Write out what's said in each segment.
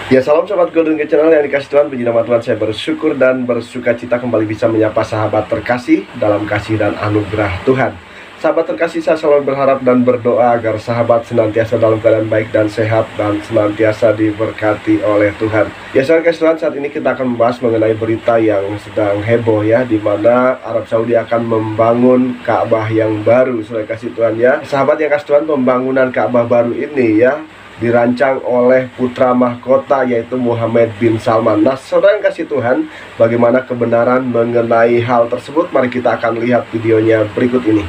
Ya, salam sobat Golden Gate Channel yang dikasih Tuhan. Puji nama Tuhan, saya bersyukur dan bersuka cita kembali bisa menyapa sahabat terkasih dalam kasih dan anugerah Tuhan. Sahabat terkasih, saya selalu berharap dan berdoa agar sahabat senantiasa dalam keadaan baik dan sehat dan senantiasa diberkati oleh Tuhan. Ya, sahabat kasih Tuhan, saat ini kita akan membahas mengenai berita yang sedang heboh ya, di mana Arab Saudi akan membangun Ka'bah yang baru. Sahabat kasih Tuhan ya, sahabat yang kasih Tuhan, pembangunan Ka'bah baru ini ya dirancang oleh putra mahkota yaitu Muhammad bin Salman. Nah, saudara yang kasih Tuhan, bagaimana kebenaran mengenai hal tersebut? Mari kita akan lihat videonya berikut ini.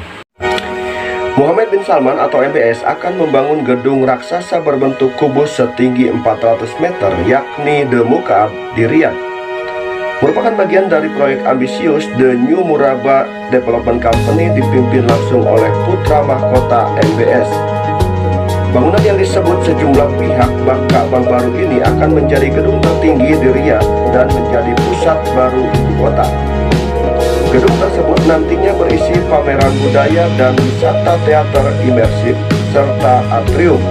Muhammad bin Salman atau MBS akan membangun gedung raksasa berbentuk kubus setinggi 400 meter yakni The Mukaab di Riyadh. Merupakan bagian dari proyek ambisius The New Murabba Development Company dipimpin langsung oleh putra mahkota MBS. Bangunan yang disebut sejumlah pihak Ka'bah baru ini akan menjadi gedung tertinggi di Riyadh dan menjadi pusat baru ibu kota. Gedung tersebut nantinya berisi pameran budaya dan wisata teater imersif serta atrium.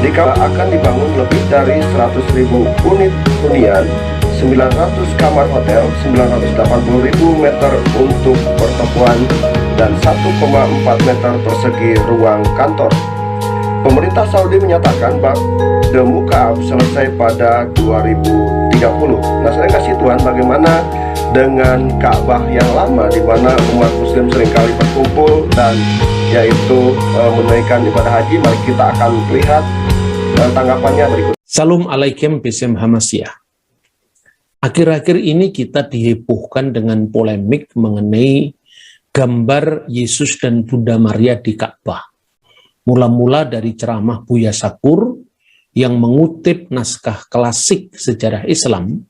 Di Ka'bah akan dibangun lebih dari 100.000 unit hunian, 900 kamar hotel, 980.000 meter untuk pertokoan, dan 1,4 meter persegi ruang kantor. Pemerintah Saudi menyatakan bahwa The Mukaab selesai pada 2030. Nah, saya kasih Tuhan, bagaimana dengan Ka'bah yang lama di mana umat muslim seringkali berkumpul dan yaitu menunaikan ibadah haji? Mari kita akan lihat tanggapannya berikut. Salam alaikum Besem Hamasiyah. Akhir-akhir ini kita dihebohkan dengan polemik mengenai gambar Yesus dan Bunda Maria di Ka'bah. Mula-mula dari ceramah Buya Sakur yang mengutip naskah klasik sejarah Islam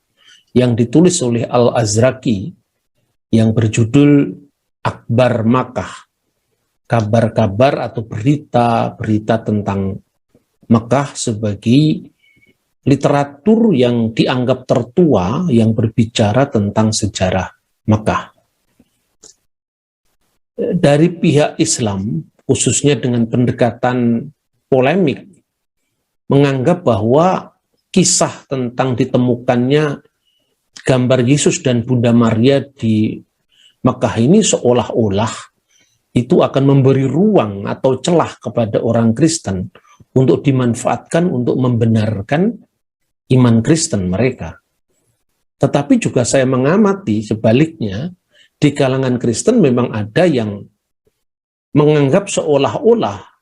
yang ditulis oleh Al-Azraqi yang berjudul Akbar Makkah, kabar-kabar atau berita-berita tentang Makkah sebagai literatur yang dianggap tertua yang berbicara tentang sejarah Makkah. Dari pihak Islam, khususnya dengan pendekatan polemik, menganggap bahwa kisah tentang ditemukannya gambar Yesus dan Bunda Maria di Mekah ini seolah-olah itu akan memberi ruang atau celah kepada orang Kristen untuk dimanfaatkan untuk membenarkan iman Kristen mereka. Tetapi juga saya mengamati sebaliknya, di kalangan Kristen memang ada yang menganggap seolah-olah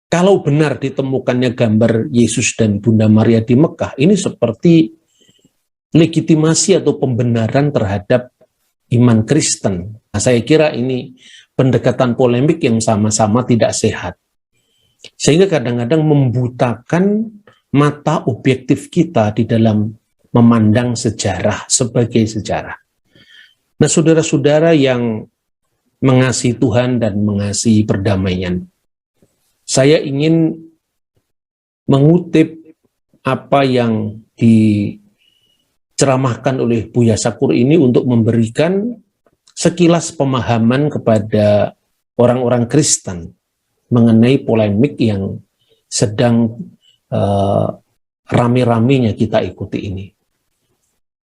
kalau benar ditemukannya gambar Yesus dan Bunda Maria di Mekah, ini seperti legitimasi atau pembenaran terhadap iman Kristen. Nah, saya kira ini pendekatan polemik yang sama-sama tidak sehat. Sehingga kadang-kadang membutakan mata objektif kita di dalam memandang sejarah sebagai sejarah. Nah, saudara-saudara yang mengasihi Tuhan dan mengasihi perdamaian, saya ingin mengutip apa yang diceramahkan oleh Buya Sakur ini untuk memberikan sekilas pemahaman kepada orang-orang Kristen mengenai polemik yang sedang rame-ramenya kita ikuti ini.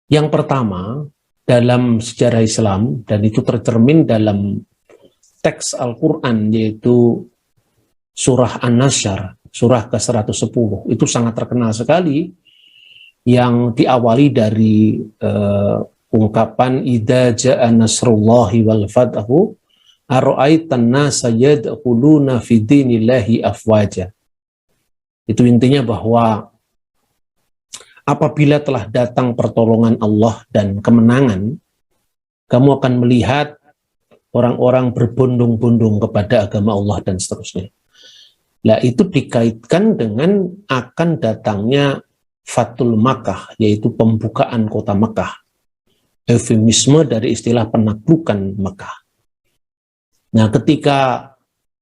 Yang pertama, dalam sejarah Islam, dan itu tercermin dalam teks Al-Quran, yaitu surah An-Nasyr, surah ke-110, itu sangat terkenal sekali, yang diawali dari ungkapan idza ja'a nasrullahi wal fathu ara'aitan nasa yadkhuluna fi dinillahi afwaja. Itu intinya bahwa apabila telah datang pertolongan Allah dan kemenangan, kamu akan melihat orang-orang berbondong-bondong kepada agama Allah dan seterusnya. Nah, itu dikaitkan dengan akan datangnya Fathul Makkah, yaitu pembukaan kota Makkah. Eufemisme dari istilah penaklukan Makkah. Nah, ketika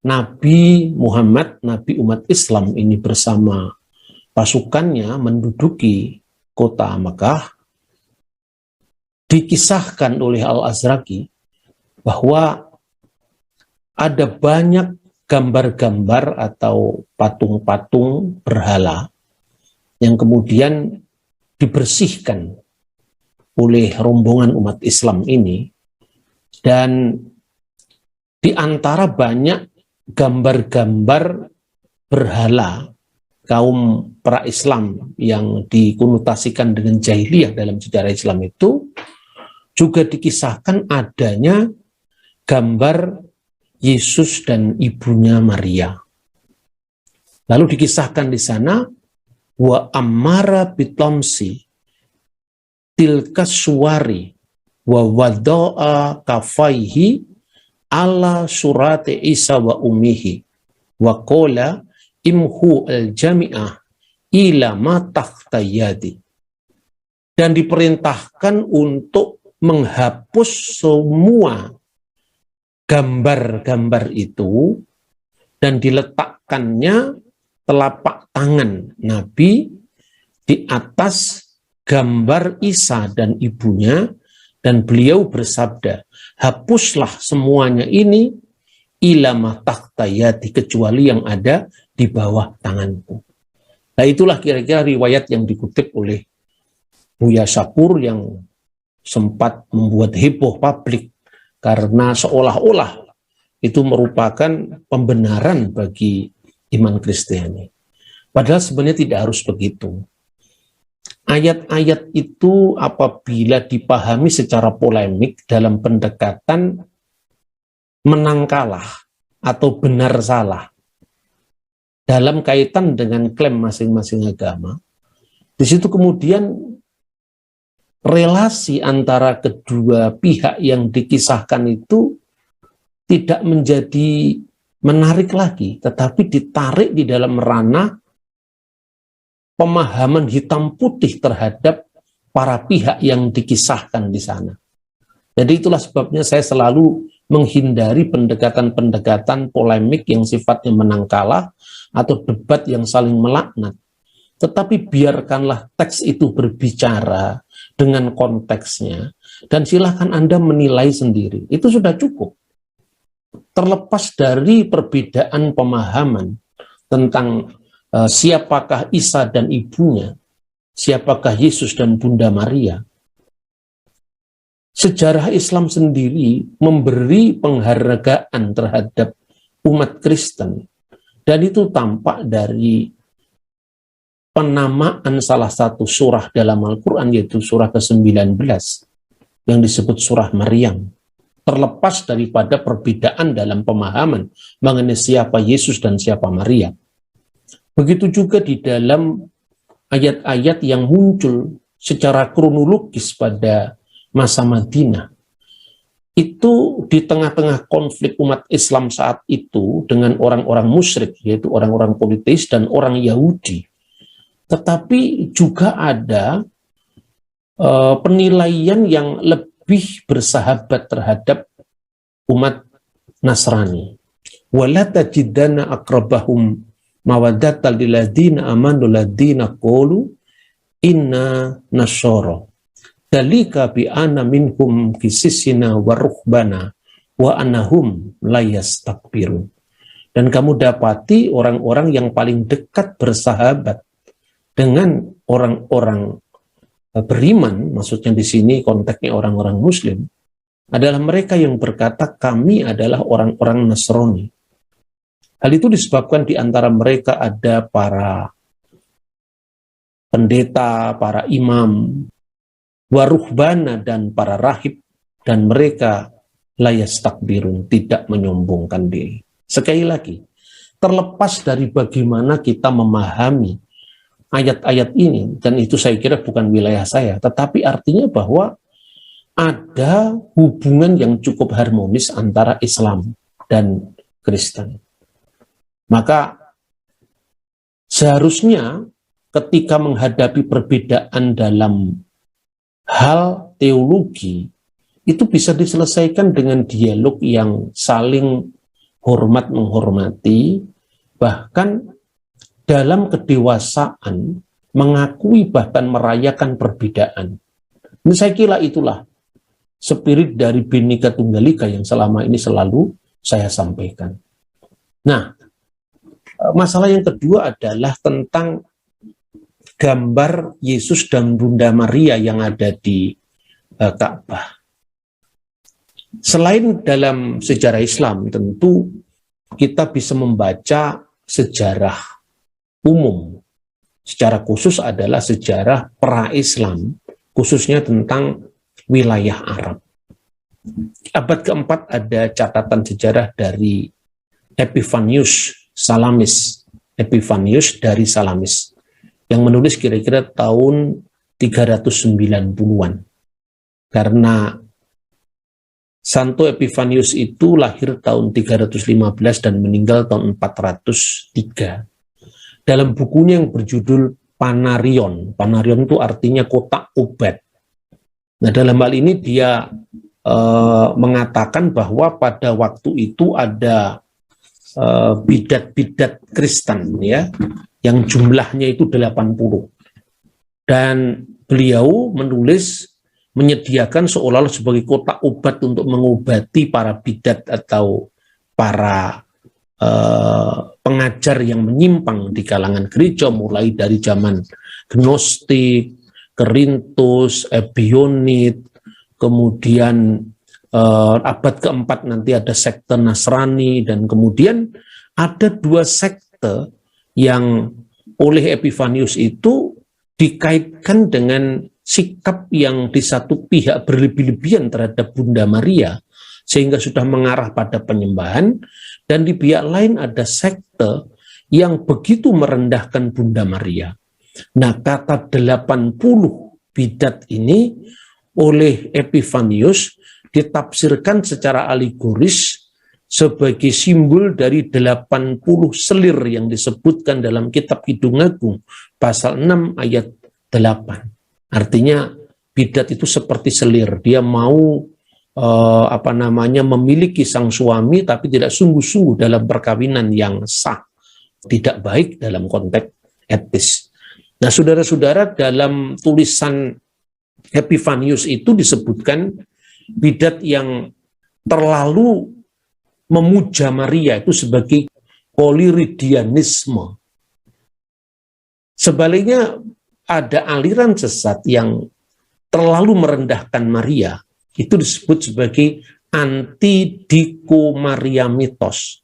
Nabi Muhammad, Nabi umat Islam ini bersama pasukannya menduduki kota Makkah, dikisahkan oleh Al-Azraqi bahwa ada banyak gambar-gambar atau patung-patung berhala yang kemudian dibersihkan oleh rombongan umat Islam ini, dan di antara banyak gambar-gambar berhala kaum pra-Islam yang dikonotasikan dengan jahiliyah dalam sejarah Islam itu, juga dikisahkan adanya gambar Yesus dan ibunya Maria. Lalu dikisahkan di sana, wa amara bitomsi tilka suwari wa wado'a kafaihi ala surati Isa wa umihi wa kola imhu al-jami'ah ila ma takhtayadi. Dan diperintahkan untuk menghapus semua gambar-gambar itu dan diletakkannya telapak tangan Nabi di atas gambar Isa dan ibunya, dan beliau bersabda, hapuslah semuanya ini ilama takhtayati, kecuali yang ada di bawah tanganku. Nah, itulah kira-kira riwayat yang dikutip oleh Buya Shakur yang sempat membuat heboh publik karena seolah-olah itu merupakan pembenaran bagi iman Kristiani. Padahal sebenarnya tidak harus begitu. Ayat-ayat itu apabila dipahami secara polemik dalam pendekatan menang kalah atau benar salah dalam kaitan dengan klaim masing-masing agama, di situ kemudian relasi antara kedua pihak yang dikisahkan itu tidak menjadi menarik lagi, tetapi ditarik di dalam ranah pemahaman hitam putih terhadap para pihak yang dikisahkan di sana. Jadi itulah sebabnya saya selalu menghindari pendekatan-pendekatan polemik yang sifatnya menang kalah atau debat yang saling melaknat. Tetapi biarkanlah teks itu berbicara dengan konteksnya, dan silahkan Anda menilai sendiri. Itu sudah cukup. Terlepas dari perbedaan pemahaman tentang siapakah Isa dan ibunya, siapakah Yesus dan Bunda Maria, sejarah Islam sendiri memberi penghargaan terhadap umat Kristen, dan itu tampak dari penamaan salah satu surah dalam Al-Quran, yaitu surah ke-19 yang disebut surah Maryam. Terlepas daripada perbedaan dalam pemahaman mengenai siapa Yesus dan siapa Maria. Begitu juga di dalam ayat-ayat yang muncul secara kronologis pada masa Madinah. Itu di tengah-tengah konflik umat Islam saat itu dengan orang-orang musyrik, yaitu orang-orang politis dan orang Yahudi. Tetapi juga ada penilaian yang lebih bersahabat terhadap umat Nasrani. Wala tajidanna aqrabahum mawaddatan lil ladzina amanu ladzina qalu inna nasyara dalika bi anna minhum qisisina wa ruhbana wa annahum la yastakbirun. Dan kamu dapati orang-orang yang paling dekat bersahabat dengan orang-orang beriman, maksudnya di sini konteksnya orang-orang Muslim, adalah mereka yang berkata kami adalah orang-orang Nasrani. Hal itu disebabkan di antara mereka ada para pendeta, para imam, waruhbana dan para rahib, dan mereka la yastakbirun, tidak menyombongkan diri. Sekali lagi, terlepas dari bagaimana kita memahami ayat-ayat ini, dan itu saya kira bukan wilayah saya, tetapi artinya bahwa ada hubungan yang cukup harmonis antara Islam dan Kristen. Maka seharusnya ketika menghadapi perbedaan dalam hal teologi, itu bisa diselesaikan dengan dialog yang saling hormat-menghormati, bahkan dalam kedewasaan mengakui bahkan merayakan perbedaan. Ini saya kira itulah spirit dari Bhinneka Tunggal Ika yang selama ini selalu saya sampaikan. Nah, masalah yang kedua adalah tentang gambar Yesus dan Bunda Maria yang ada di Ka'bah. Selain dalam sejarah Islam, tentu kita bisa membaca sejarah umum. Secara khusus adalah sejarah pra-Islam, khususnya tentang wilayah Arab. Abad keempat ada catatan sejarah dari Epifanius Salamis, Epifanius dari Salamis, yang menulis kira-kira tahun 390-an. Karena Santo Epifanius itu lahir tahun 315 dan meninggal tahun 403. Dalam bukunya yang berjudul Panarion, Panarion itu artinya kotak obat. Nah, dalam hal ini dia mengatakan bahwa pada waktu itu ada bidat-bidat Kristen ya, yang jumlahnya itu 80. Dan beliau menulis menyediakan seolah-olah sebagai kotak obat untuk mengobati para bidat atau para pengajar yang menyimpang di kalangan gereja, mulai dari zaman Gnostik, Kerintus, Ebionit, kemudian abad keempat nanti ada sekte Nasrani, dan kemudian ada 2 sekte yang oleh Epifanius itu dikaitkan dengan sikap yang di satu pihak berlebih-lebihan terhadap Bunda Maria, sehingga sudah mengarah pada penyembahan, dan di pihak lain ada sekte yang begitu merendahkan Bunda Maria. Nah, kata 80 bidat ini oleh Epifanius ditafsirkan secara alegoris sebagai simbol dari 80 selir yang disebutkan dalam kitab Kidung Agung pasal 6 ayat 8. Artinya bidat itu seperti selir, dia mau memiliki sang suami tapi tidak sungguh-sungguh dalam perkawinan yang sah, tidak baik dalam konteks etis. Nah, saudara-saudara, dalam tulisan Epifanius itu disebutkan bidat yang terlalu memuja Maria itu sebagai poliridianisme. Sebaliknya ada aliran sesat yang terlalu merendahkan Maria, itu disebut sebagai antidikomariomitos.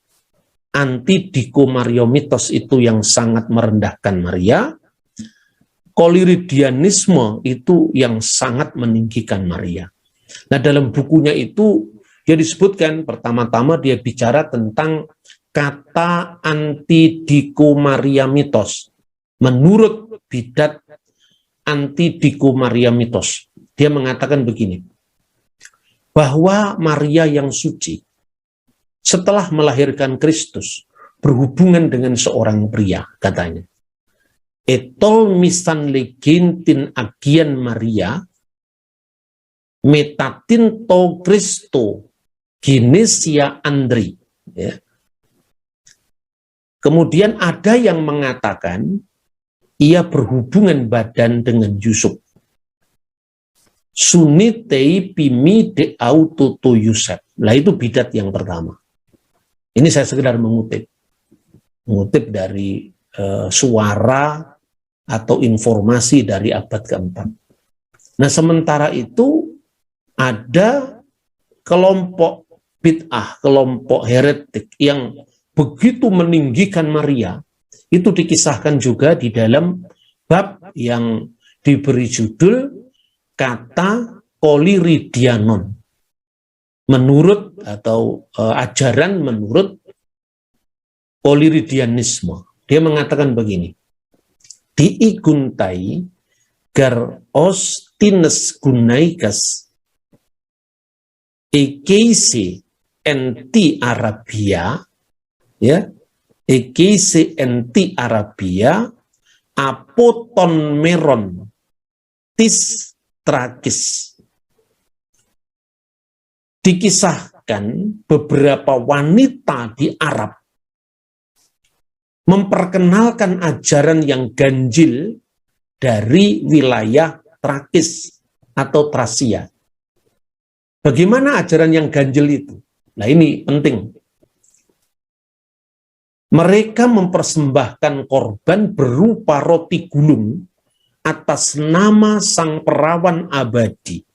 Antidikomariomitos itu yang sangat merendahkan Maria. Koliridianisme itu yang sangat meninggikan Maria. Nah, dalam bukunya itu dia disebutkan, pertama-tama dia bicara tentang kata antidikomariomitos. Menurut bidat antidikomariomitos, dia mengatakan begini, bahwa Maria yang suci setelah melahirkan Kristus berhubungan dengan seorang pria, katanya. Etol misan legintin agian Maria metatin to Kristo Genesia Andri. Ya. Kemudian ada yang mengatakan ia berhubungan badan dengan Yusuf. Sunitei pimi de autoto Yusuf. Lah itu bidat yang pertama. Ini saya sekedar mengutip dari suara atau informasi dari abad keempat. Nah, sementara itu ada kelompok bid'ah, kelompok heretik yang begitu meninggikan Maria. Itu dikisahkan juga di dalam bab yang diberi judul kata koliridianon. Menurut atau ajaran menurut koliridianisme. Dia mengatakan begini, diiguntai gar os tines gunaikas EKC NT Arabia, ya, EKC NT Arabia apoton meron tis tragis. Dikisahkan beberapa wanita di Arab memperkenalkan ajaran yang ganjil dari wilayah Trakis atau Trasia. Bagaimana ajaran yang ganjil itu? Nah, ini penting. Mereka mempersembahkan korban berupa roti gulung atas nama Sang Perawan Abadi,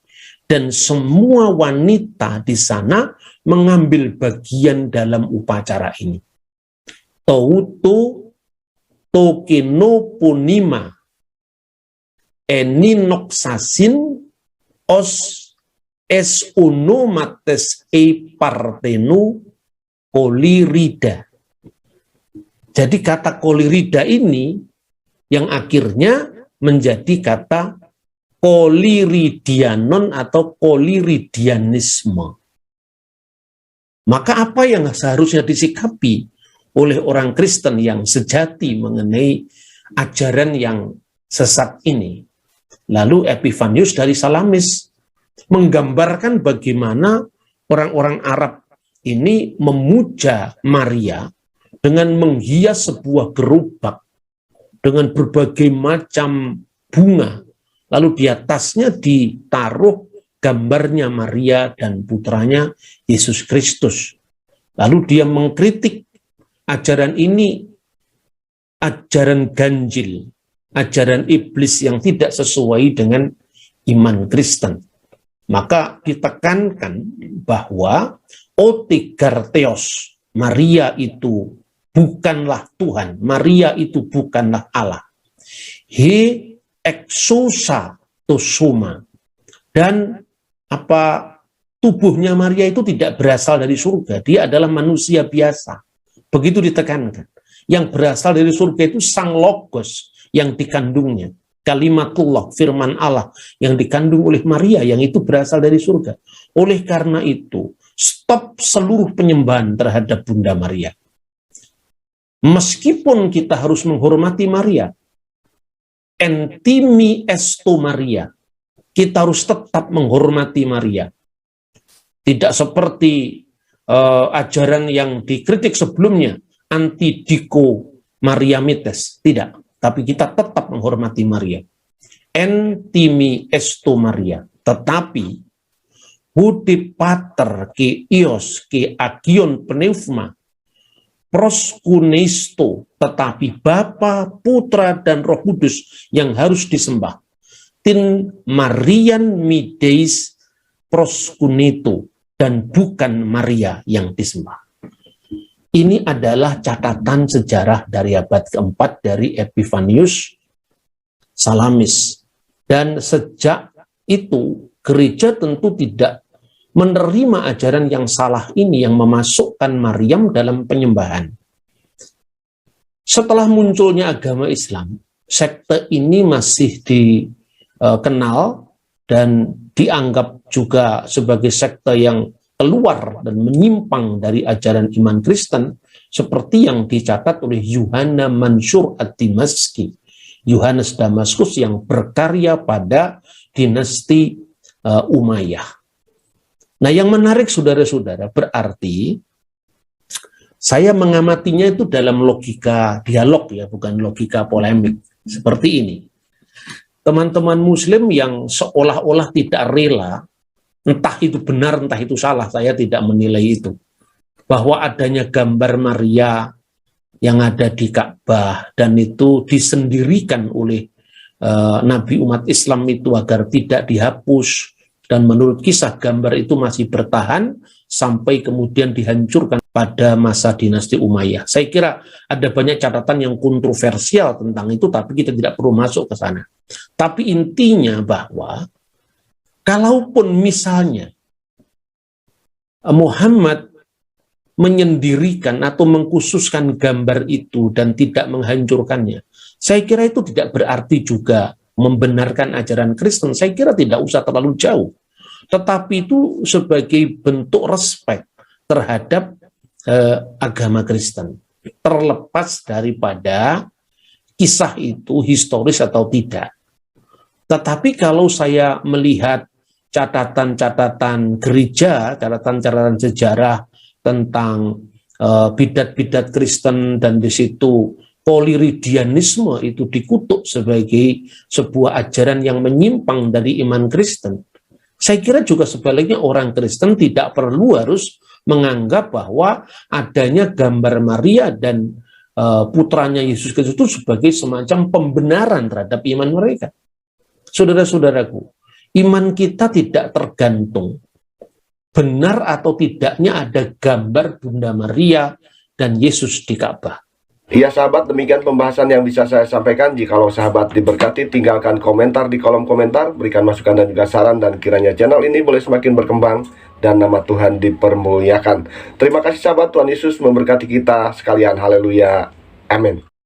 dan semua wanita di sana mengambil bagian dalam upacara ini. Touto tokenopunima eninoksasin os es unomates e partenu kolirida. Jadi kata kolirida ini yang akhirnya menjadi kata koliridianon atau koliridianisme. Maka apa yang seharusnya disikapi oleh orang Kristen yang sejati mengenai ajaran yang sesat ini? Lalu Epifanius dari Salamis menggambarkan bagaimana orang-orang Arab ini memuja Maria dengan menghias sebuah gerobak dengan berbagai macam bunga, lalu di atasnya ditaruh gambarnya Maria dan putranya Yesus Kristus. Lalu dia mengkritik ajaran ini, ajaran ganjil, ajaran iblis yang tidak sesuai dengan iman Kristen. Maka ditekankan bahwa otigartheos, Maria itu bukanlah Tuhan, Maria itu bukanlah Allah. He exousa tosoma, dan tubuhnya Maria itu tidak berasal dari surga, dia adalah manusia biasa. Begitu ditekankan. Yang berasal dari surga itu Sang Logos yang dikandungnya, kalimatullah, firman Allah yang dikandung oleh Maria, yang itu berasal dari surga. Oleh karena itu, stop seluruh penyembahan terhadap Bunda Maria. Meskipun kita harus menghormati Maria, entimi esto Maria, kita harus tetap menghormati Maria. Tidak seperti ajaran yang dikritik sebelumnya, antidiko Mariamites, tidak. Tapi kita tetap menghormati Maria. Entimi esto Maria, tetapi hudi pater ke ios ke agion pneuma proskunesto, tetapi Bapa, Putra, dan Roh Kudus yang harus disembah. Tin Marian mideis proskuneto, dan bukan Maria yang disembah. Ini adalah catatan sejarah dari abad keempat dari Epifanius Salamis. Dan sejak itu, gereja tentu tidak menerima ajaran yang salah ini yang memasukkan Maryam dalam penyembahan. Setelah munculnya agama Islam, sekte ini masih dikenal dan dianggap juga sebagai sekte yang keluar dan menyimpang dari ajaran iman Kristen, seperti yang dicatat oleh Yohana Mansur ad-Dimaski, Yohanes Damaskus yang berkarya pada dinasti Umayyah. Nah, yang menarik saudara-saudara, berarti saya mengamatinya itu dalam logika dialog ya, bukan logika polemik seperti ini. Teman-teman Muslim yang seolah-olah tidak rela, entah itu benar, entah itu salah, saya tidak menilai itu, bahwa adanya gambar Maria yang ada di Ka'bah dan itu disendirikan oleh Nabi umat Islam itu agar tidak dihapus. Dan menurut kisah, gambar itu masih bertahan sampai kemudian dihancurkan pada masa dinasti Umayyah. Saya kira ada banyak catatan yang kontroversial tentang itu, tapi kita tidak perlu masuk ke sana. Tapi intinya bahwa, kalaupun misalnya Muhammad menyendirikan atau mengkhususkan gambar itu dan tidak menghancurkannya, saya kira itu tidak berarti juga membenarkan ajaran Kristen. Saya kira tidak usah terlalu jauh. Tetapi itu sebagai bentuk respek terhadap agama Kristen. Terlepas daripada kisah itu historis atau tidak. Tetapi kalau saya melihat catatan-catatan gereja, catatan-catatan sejarah tentang bidat-bidat Kristen, dan di situ koliridianisme itu dikutuk sebagai sebuah ajaran yang menyimpang dari iman Kristen. Saya kira juga sebaliknya orang Kristen tidak perlu harus menganggap bahwa adanya gambar Maria dan putranya Yesus Kristus itu sebagai semacam pembenaran terhadap iman mereka. Saudara-saudaraku, iman kita tidak tergantung benar atau tidaknya ada gambar Bunda Maria dan Yesus di Ka'bah. Ya sahabat, demikian pembahasan yang bisa saya sampaikan. Jikalau sahabat diberkati, tinggalkan komentar di kolom komentar, berikan masukan dan juga saran, dan kiranya channel ini boleh semakin berkembang dan nama Tuhan dipermuliakan. Terima kasih sahabat, Tuhan Yesus memberkati kita sekalian. Haleluya. Amin.